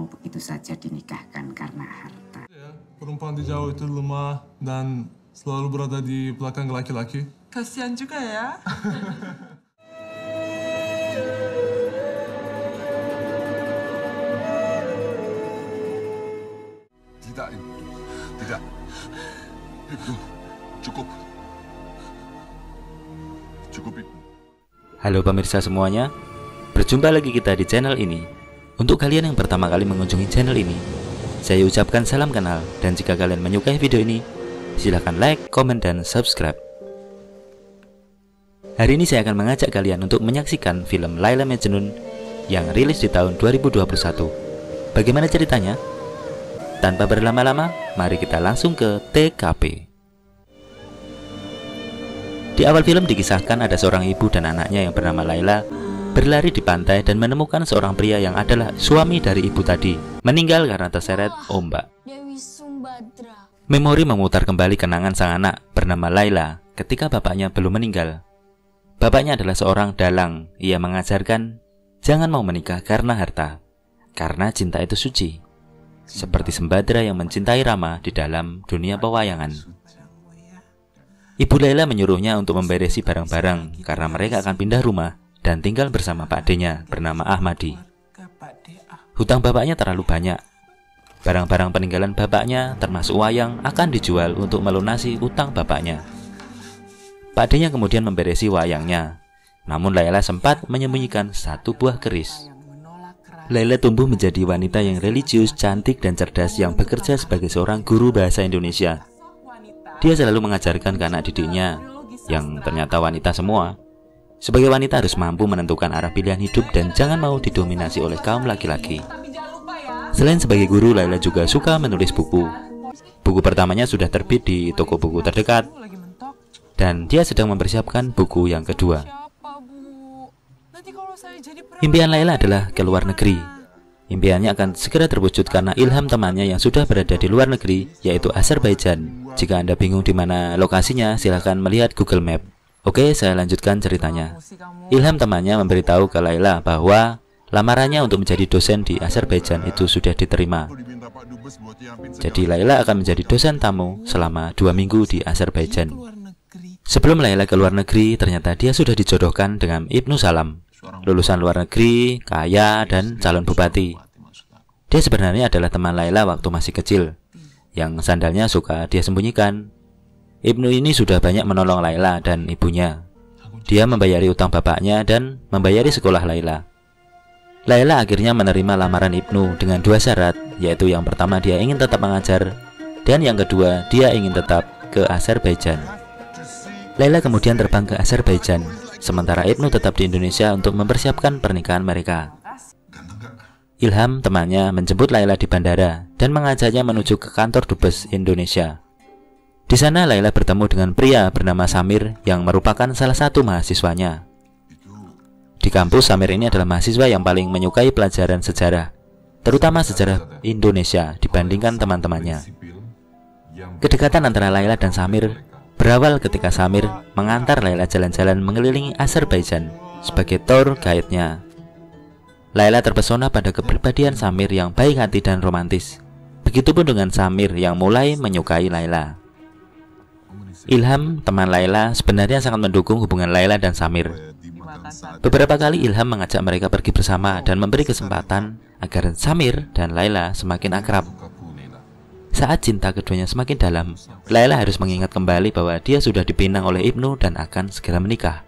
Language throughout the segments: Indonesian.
mau begitu saja dinikahkan karena harta. Ya, perempuan di jauh itu lemah dan selalu berada di belakang laki-laki. Kasihan juga ya. Tidak, tidak. Ibnu, cukup. Cukup, Ibnu. Halo pemirsa semuanya, berjumpa lagi kita di channel ini. Untuk kalian yang pertama kali mengunjungi channel ini, saya ucapkan salam kenal. Dan jika kalian menyukai video ini, silahkan like, komen, dan subscribe. Hari ini saya akan mengajak kalian untuk menyaksikan film Laila Majnun yang rilis di tahun 2021. Bagaimana ceritanya? Tanpa berlama-lama, mari kita langsung ke TKP. Di awal film dikisahkan ada seorang ibu dan anaknya yang bernama Laila berlari di pantai dan menemukan seorang pria yang adalah suami dari ibu tadi meninggal karena terseret ombak. Memori memutar kembali kenangan sang anak bernama Laila ketika bapaknya belum meninggal. Bapaknya adalah seorang dalang. Ia mengajarkan jangan mau menikah karena harta, karena cinta itu suci, seperti Sembadra yang mencintai Rama di dalam dunia pewayangan. Ibu Laila menyuruhnya untuk memberesi barang-barang karena mereka akan pindah rumah dan tinggal bersama Pak D-nya bernama Ahmadi. Hutang bapaknya terlalu banyak. Barang-barang peninggalan bapaknya termasuk wayang akan dijual untuk melunasi hutang bapaknya. Pak D-nya kemudian memberesi wayangnya. Namun Laila sempat menyembunyikan satu buah keris. Laila tumbuh menjadi wanita yang religius, cantik, dan cerdas yang bekerja sebagai seorang guru bahasa Indonesia. Dia selalu mengajarkan ke anak didiknya, yang ternyata wanita semua, sebagai wanita harus mampu menentukan arah pilihan hidup dan jangan mau didominasi oleh kaum laki-laki. Selain sebagai guru, Laila juga suka menulis buku. Buku pertamanya sudah terbit di toko buku terdekat, dan dia sedang mempersiapkan buku yang kedua. Impian Laila adalah ke luar negeri. Impiannya akan segera terwujud karena ilham temannya yang sudah berada di luar negeri, yaitu Azerbaijan. Jika Anda bingung di mana lokasinya, silahkan melihat Google Map. Oke, saya lanjutkan ceritanya. Ilham temannya memberitahu ke Laila bahwa lamarannya untuk menjadi dosen di Azerbaijan itu sudah diterima. Jadi Laila akan menjadi dosen tamu selama 2 minggu di Azerbaijan. Sebelum Laila ke luar negeri, ternyata dia sudah dijodohkan dengan Ibnu Salam, lulusan luar negeri, kaya, dan calon bupati. Dia sebenarnya adalah teman Laila waktu masih kecil, yang sandalnya suka dia sembunyikan. Ibnu ini sudah banyak menolong Laila dan ibunya. Dia membayari utang bapaknya dan membayari sekolah Laila. Laila akhirnya menerima lamaran Ibnu dengan 2 syarat, yaitu yang pertama dia ingin tetap mengajar, dan yang kedua dia ingin tetap ke Azerbaijan. Laila kemudian terbang ke Azerbaijan, sementara Ibnu tetap di Indonesia untuk mempersiapkan pernikahan mereka. Ilham, temannya, menjemput Laila di bandara dan mengajaknya menuju ke kantor Dubes Indonesia. Di sana Laila bertemu dengan pria bernama Samir yang merupakan salah satu mahasiswanya. Di kampus, Samir ini adalah mahasiswa yang paling menyukai pelajaran sejarah, terutama sejarah Indonesia dibandingkan teman-temannya. Kedekatan antara Laila dan Samir berawal ketika Samir mengantar Laila jalan-jalan mengelilingi Azerbaijan sebagai tour guide-nya. Laila terpesona pada kepribadian Samir yang baik hati dan romantis. Begitupun dengan Samir yang mulai menyukai Laila. Ilham, teman Laila, sebenarnya sangat mendukung hubungan Laila dan Samir. Beberapa kali Ilham mengajak mereka pergi bersama dan memberi kesempatan agar Samir dan Laila semakin akrab. Saat cinta keduanya semakin dalam, Laila harus mengingat kembali bahwa dia sudah dipinang oleh Ibnu dan akan segera menikah.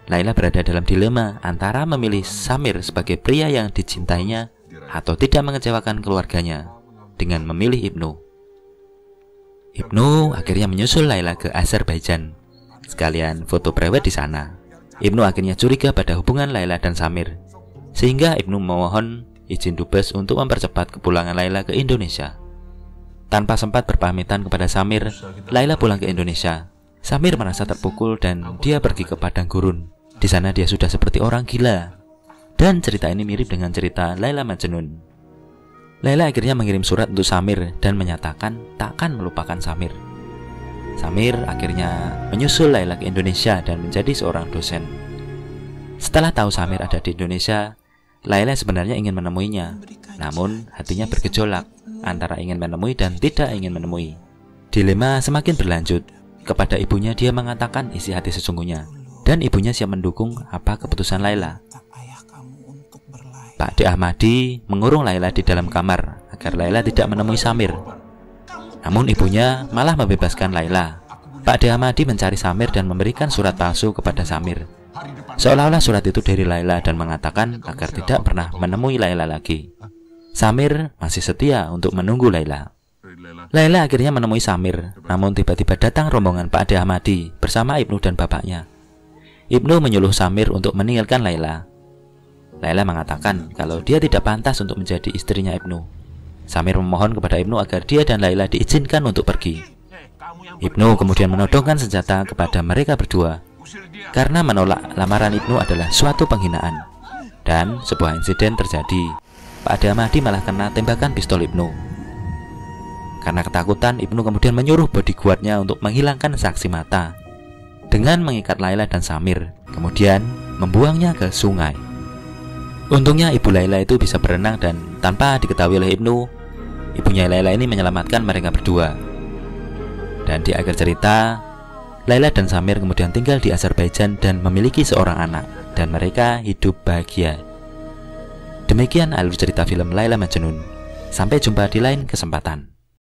Laila berada dalam dilema antara memilih Samir sebagai pria yang dicintainya atau tidak mengecewakan keluarganya dengan memilih Ibnu. Ibnu akhirnya menyusul Laila ke Azerbaijan, sekalian foto prewed di sana. Ibnu akhirnya curiga pada hubungan Laila dan Samir, sehingga Ibnu memohon izin Dubes untuk mempercepat kepulangan Laila ke Indonesia. Tanpa sempat berpamitan kepada Samir, Laila pulang ke Indonesia. Samir merasa terpukul dan dia pergi ke padang gurun. Di sana dia sudah seperti orang gila. Dan cerita ini mirip dengan cerita Laila Majnun. Laila akhirnya mengirim surat untuk Samir dan menyatakan takkan melupakan Samir. Samir akhirnya menyusul Laila ke Indonesia dan menjadi seorang dosen. Setelah tahu Samir ada di Indonesia, Laila sebenarnya ingin menemuinya. Namun hatinya bergejolak antara ingin menemui dan tidak ingin menemui. Dilema semakin berlanjut. Kepada ibunya dia mengatakan isi hati sesungguhnya, dan ibunya siap mendukung apa keputusan Laila. Pak D. Ahmadi mengurung Laila di dalam kamar agar Laila tidak menemui Samir. Namun ibunya malah membebaskan Laila. Pak D. Ahmadi mencari Samir dan memberikan surat palsu kepada Samir, seolah-olah surat itu dari Laila dan mengatakan agar tidak pernah menemui Laila lagi. Samir masih setia untuk menunggu Laila. Laila akhirnya menemui Samir, namun tiba-tiba datang rombongan Pak D. Ahmadi bersama Ibnu dan bapaknya. Ibnu menyuruh Samir untuk meninggalkan Laila. Laila mengatakan kalau dia tidak pantas untuk menjadi istrinya Ibnu. Samir memohon kepada Ibnu agar dia dan Laila diizinkan untuk pergi. Ibnu kemudian menodongkan senjata kepada mereka berdua karena menolak lamaran Ibnu adalah suatu penghinaan. Dan sebuah insiden terjadi. Pak D. Ahmadi malah kena tembakan pistol Ibnu. Karena ketakutan, Ibnu kemudian menyuruh bodyguardnya untuk menghilangkan saksi mata dengan mengikat Laila dan Samir, kemudian membuangnya ke sungai. Untungnya ibu Laila itu bisa berenang dan tanpa diketahui oleh Ibnu, ibunya Laila ini menyelamatkan mereka berdua. Dan di akhir cerita, Laila dan Samir kemudian tinggal di Azerbaijan dan memiliki seorang anak, dan mereka hidup bahagia. Demikian alur cerita film Laila Majnun. Sampai jumpa di lain kesempatan.